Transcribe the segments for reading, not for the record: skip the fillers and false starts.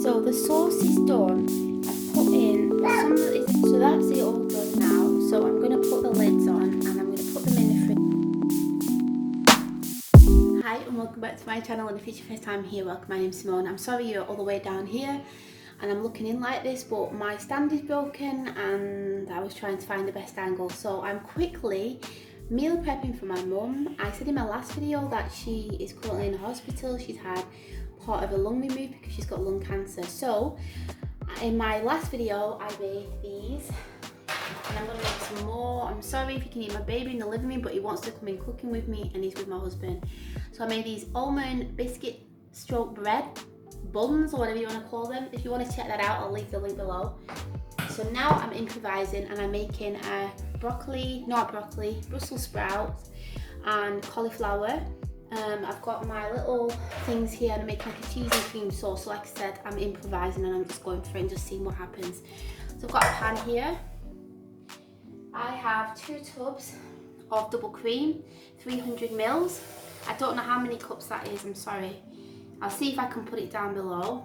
So the sauce is done. I've put in some of it, so that's it all done now. So I'm going to put the lids on and I'm going to put them in the fridge. Hi and welcome back to my channel, and if it's your first time here, welcome. My name's Simone. I'm sorry you're all the way down here and I'm looking in like this, but my stand is broken and I was trying to find the best angle. So I'm quickly meal prepping for my mum. I said in my last video that she is currently in the hospital. She's had part of her lung removed because she's got lung cancer. So in my last video I made these and I'm going to make some more. I'm sorry if you can hear my baby in the living room, but he wants to come in cooking with me and he's with my husband. So I made these almond biscuit stroke bread buns, or whatever you want to call them. If you want to check that out, I'll leave the link below. So now I'm improvising and I'm making a Brussels sprouts and cauliflower. I've got my little things here and I'm making like a cheese and cream sauce. So like I said, I'm improvising and I'm just going for it and just seeing what happens. So I've got a pan here. I have 2 tubs of double cream, 300 mils. I don't know how many cups that is, I'm sorry. I'll see if I can put it down below.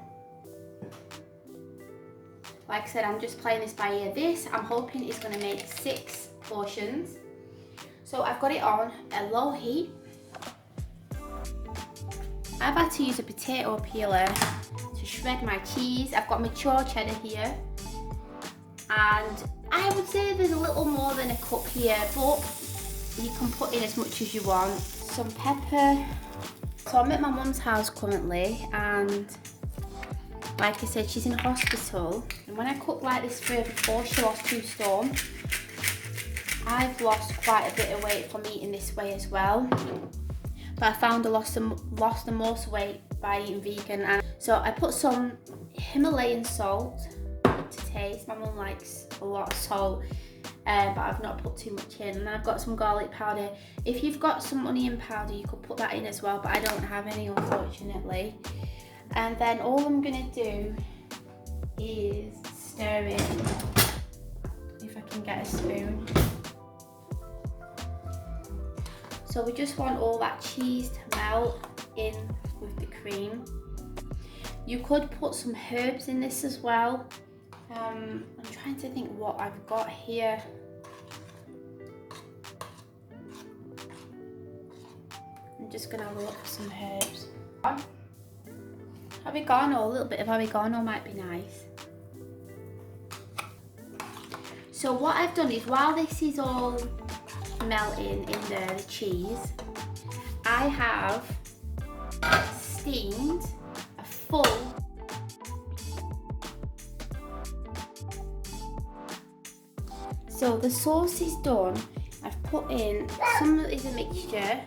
Like I said, I'm just playing this by ear. This, I'm hoping, is going to make 6 portions. So I've got it on a low heat. I've had to use a potato peeler to shred my cheese. I've got mature cheddar here. And I would say there's a little more than a cup here, but you can put in as much as you want. Some pepper. So I'm at my mum's house currently, and like I said, she's in hospital. And when I cook like this for her before she lost 2 stone, I've lost quite a bit of weight from eating this way as well. But I found I lost the most weight by eating vegan. And so I put some Himalayan salt to taste. My mum likes a lot of salt, but I've not put too much in. And I've got some garlic powder. If you've got some onion powder, you could put that in as well, but I don't have any, unfortunately. And then all I'm gonna do is stir it, if I can get a spoon. So we just want all that cheese to melt in with the cream. You could put some herbs in this as well. I'm trying to think what I've got here. I'm just gonna have a look for some herbs. Oregano, a little bit of oregano might be nice. So what I've done is, while this is all melting in there, the cheese, I have steamed a full So the sauce is done. I've put in, some of it is a mixture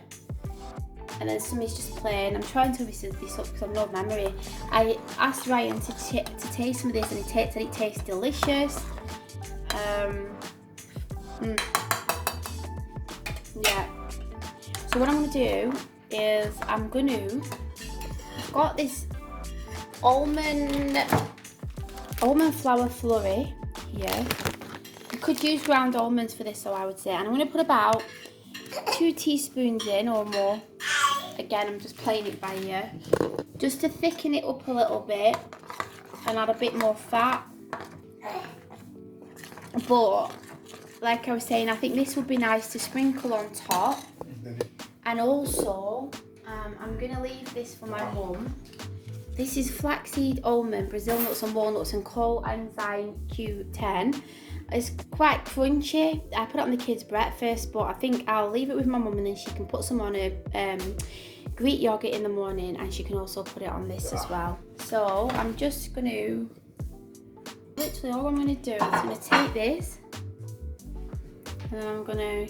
and then some is just plain. I'm trying to mix this up because I've no memory. I asked Ryan to taste some of this and he said it tastes delicious. Yeah. So what I'm going to do is I've got this almond flour flurry here. You could use ground almonds for this, so I would say. And I'm going to put about 2 teaspoons in or more. Again, I'm just playing it by ear. Just to thicken it up a little bit and add a bit more fat. But, like I was saying, I think this would be nice to sprinkle on top. And also, I'm going to leave this for my mum. This is flaxseed, almond, Brazil nuts and walnuts and coenzyme Q10. It's quite crunchy. I put it on the kids' breakfast, but I think I'll leave it with my mum and then she can put some on her Greek yogurt in the morning, and she can also put it on this as well. So I'm just going to, literally all I'm going to do is I'm going to take this and then I'm going to,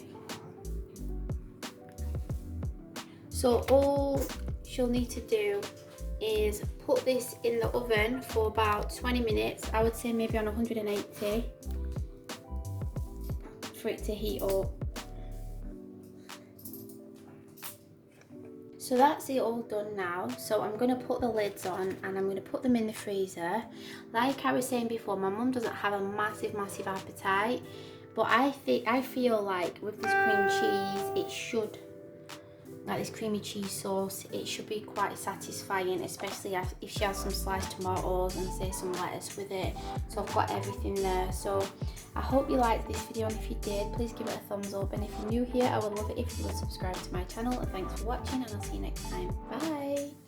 so all she'll need to do is put this in the oven for about 20 minutes. I would say maybe on 180 for it to heat up. So that's it all done now. So I'm going to put the lids on and I'm going to put them in the freezer. Like I was saying before, my mum doesn't have a massive appetite, but I feel like with this cream cheese it should like this creamy cheese sauce, it should be quite satisfying, especially if she has some sliced tomatoes and say some lettuce with it. So I've got everything there. So I hope you liked this video, and if you did, please give it a thumbs up, and if you're new here, I would love it if you would subscribe to my channel. And thanks for watching, and I'll see you next time. Bye.